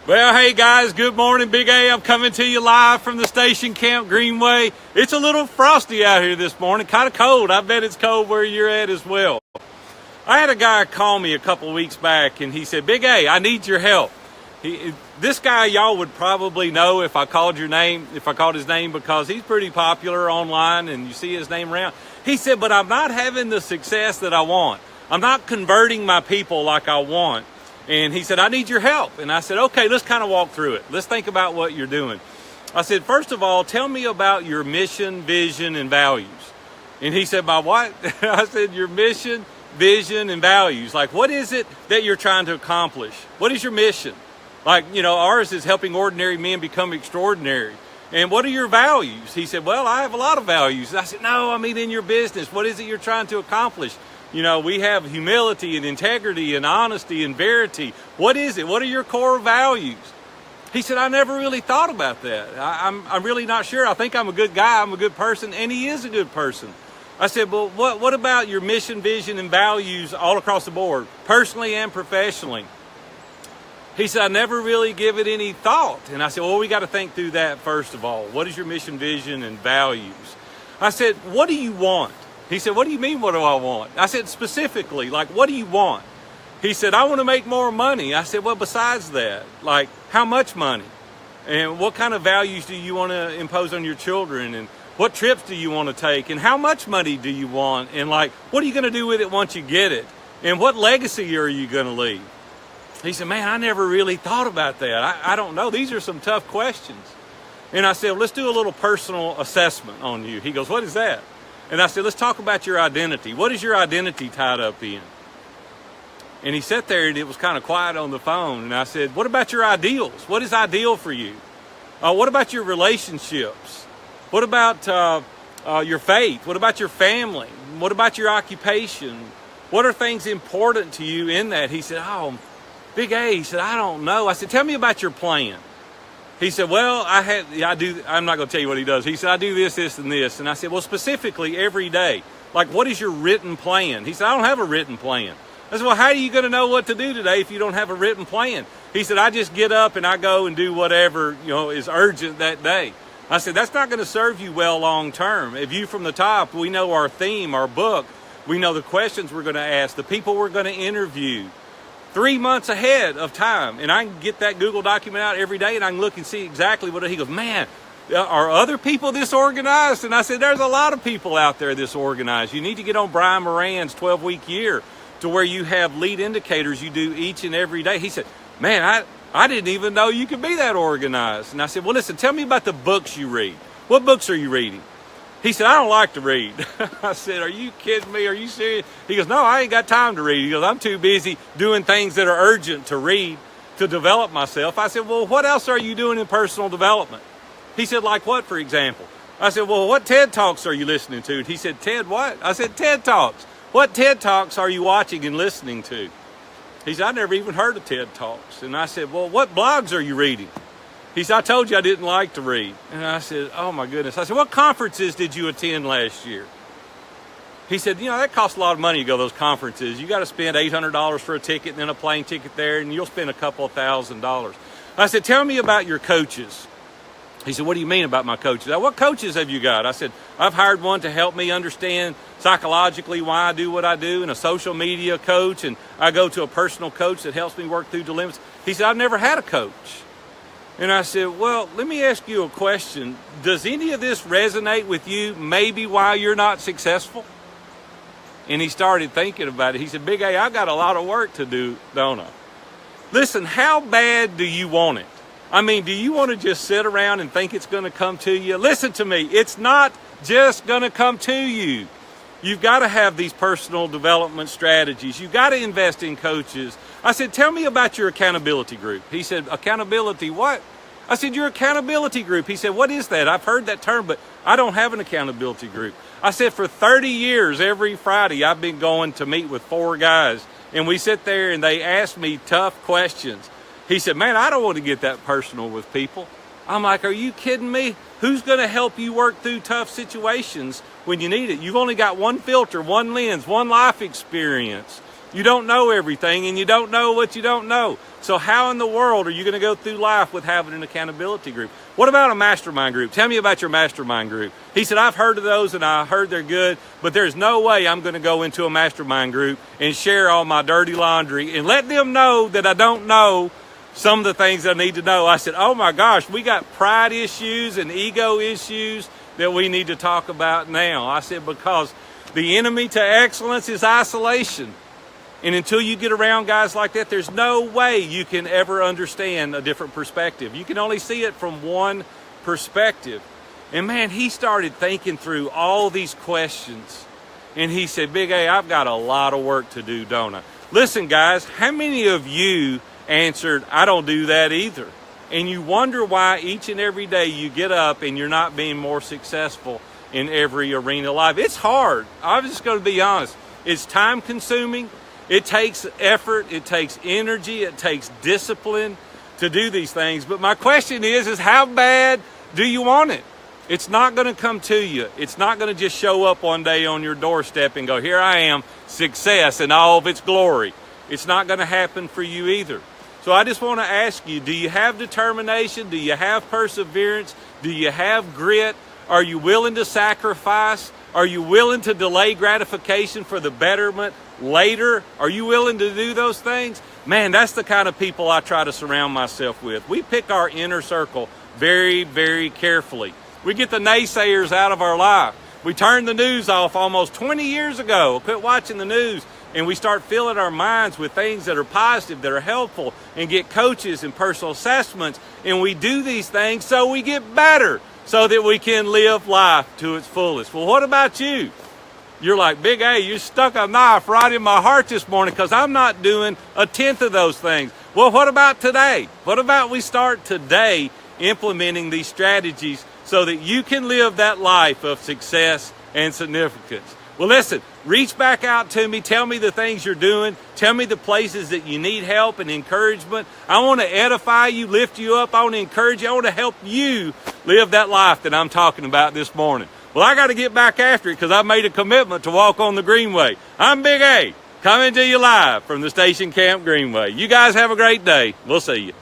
Well, hey guys, good morning, Big A. I'm coming to you live from the station camp, Greenway. It's a little frosty out here this morning, kind of cold. I bet it's cold where you're at as well. I had a guy call me a couple of weeks back, and he said, Big A, I need your help. This guy y'all would probably know if I called his name, because he's pretty popular online and you see his name around. He said, but I'm not having the success that I want. I'm not converting my people like I want. And he said, I need your help. And I said, okay, let's kind of walk through it. Let's think about what you're doing. I said, first of all, tell me about your mission, vision, and values. And he said, by what? I said, your mission, vision, and values. Like, what is it that you're trying to accomplish? What is your mission? Like, ours is helping ordinary men become extraordinary. And what are your values? He said, well, I have a lot of values. And I said, no, I mean in your business. What is it you're trying to accomplish? We have humility and integrity and honesty and verity. What is it? What are your core values? He said, I never really thought about that. I'm really not sure. I think I'm a good guy. I'm a good person. And he is a good person. I said, well, what about your mission, vision, and values all across the board, personally and professionally? He said, I never really give it any thought. And I said, well, we got to think through that first of all. What is your mission, vision, and values? I said, what do you want? He said, what do you mean, what do I want? I said, specifically, like, what do you want? He said, I want to make more money. I said, well, besides that, like, how much money? And what kind of values do you want to impose on your children? And what trips do you want to take? And how much money do you want? And, like, what are you going to do with it once you get it? And what legacy are you going to leave? He said, man, I never really thought about that. I don't know. These are some tough questions. And I said, well, let's do a little personal assessment on you. He goes, what is that? And I said, let's talk about your identity. What is your identity tied up in? And he sat there and it was kind of quiet on the phone. And I said, what about your ideals? What is ideal for you? What about your relationships? What about your faith? What about your family? What about your occupation? What are things important to you in that? He said, oh, Big A. He said, I don't know. I said, tell me about your plan. He said, well, I do. I'm not going to tell you what he does. He said, I do this, this, and this. And I said, well, specifically every day. Like, what is your written plan? He said, I don't have a written plan. I said, well, how are you going to know what to do today if you don't have a written plan? He said, I just get up and I go and do whatever, is urgent that day. I said, that's not going to serve you well long term. If you from the top, we know our theme, our book. We know the questions we're going to ask, the people we're going to interview. 3 months ahead of time. And I can get that Google document out every day and I can look and see exactly what he goes, man, are other people this organized? And I said, there's a lot of people out there this organized. You need to get on Brian Moran's 12-week year to where you have lead indicators you do each and every day. He said, man, I didn't even know you could be that organized. And I said, well, listen, tell me about the books you read. What books are you reading? He said, I don't like to read. I said, are you kidding me? Are you serious? He goes, no, I ain't got time to read. He goes, I'm too busy doing things that are urgent to read to develop myself. I said, well, what else are you doing in personal development? He said, like what, for example? I said, well, what TED Talks are you listening to? And he said, TED what? I said, TED Talks. What TED Talks are you watching and listening to? He said, I never even heard of TED Talks. And I said, well, what blogs are you reading? He said, I told you I didn't like to read. And I said, oh my goodness. I said, what conferences did you attend last year? He said, that costs a lot of money to go to those conferences. You got to spend $800 for a ticket and then a plane ticket there, and you'll spend a couple of $1,000s. I said, tell me about your coaches. He said, what do you mean about my coaches? What coaches have you got? I said, I've hired one to help me understand psychologically why I do what I do, and a social media coach, and I go to a personal coach that helps me work through dilemmas. He said, I've never had a coach. And I said, well, let me ask you a question. Does any of this resonate with you, maybe why you're not successful? And he started thinking about it. He said, Big A, I got a lot of work to do, don't I? Listen, how bad do you want it? I mean, do you want to just sit around and think it's going to come to you? Listen to me. It's not just going to come to you. You've got to have these personal development strategies. You've got to invest in coaches. I said, tell me about your accountability group. He said, accountability what? I said, your accountability group. He said, what is that? I've heard that term, but I don't have an accountability group. I said, for 30 years, every Friday, I've been going to meet with 4 guys, and we sit there and they ask me tough questions. He said, man, I don't want to get that personal with people. I'm like, are you kidding me? Who's going to help you work through tough situations when you need it? You've only got one filter, one lens, one life experience. You don't know everything, and you don't know what you don't know. So how in the world are you going to go through life with having an accountability group? What about a mastermind group? Tell me about your mastermind group. He said, I've heard of those and I heard they're good, but there's no way I'm going to go into a mastermind group and share all my dirty laundry and let them know that I don't know some of the things I need to know. I said, oh my gosh, we got pride issues and ego issues that we need to talk about now. I said, because the enemy to excellence is isolation. And until you get around guys like that, there's no way you can ever understand a different perspective. You can only see it from one perspective. And man, he started thinking through all these questions. And he said, Big A, I've got a lot of work to do, don't I? Listen, guys, how many of you answered, I don't do that either? And you wonder why each and every day you get up and you're not being more successful in every arena of life. It's hard. I'm just going to be honest. It's time consuming. It takes effort, it takes energy, it takes discipline to do these things. But my question is how bad do you want it? It's not going to come to you. It's not going to just show up one day on your doorstep and go, here I am, success in all of its glory. It's not going to happen for you either. So I just want to ask you, do you have determination? Do you have perseverance? Do you have grit? Are you willing to sacrifice? Are you willing to delay gratification for the betterment later? Are you willing to do those things? Man, that's the kind of people I try to surround myself with. We pick our inner circle very, very carefully. We get the naysayers out of our life. We turned the news off almost 20 years ago, quit watching the news, and we start filling our minds with things that are positive, that are helpful, and get coaches and personal assessments, and we do these things so we get better, so that we can live life to its fullest. Well, what about you? You're like, Big A, you stuck a knife right in my heart this morning because I'm not doing a tenth of those things. Well, what about today? What about we start today implementing these strategies so that you can live that life of success and significance? Well, listen, reach back out to me. Tell me the things you're doing. Tell me the places that you need help and encouragement. I want to edify you, lift you up. I want to encourage you. I want to help you live that life that I'm talking about this morning. Well, I got to get back after it because I made a commitment to walk on the Greenway. I'm Big A, coming to you live from the Station Camp Greenway. You guys have a great day. We'll see you.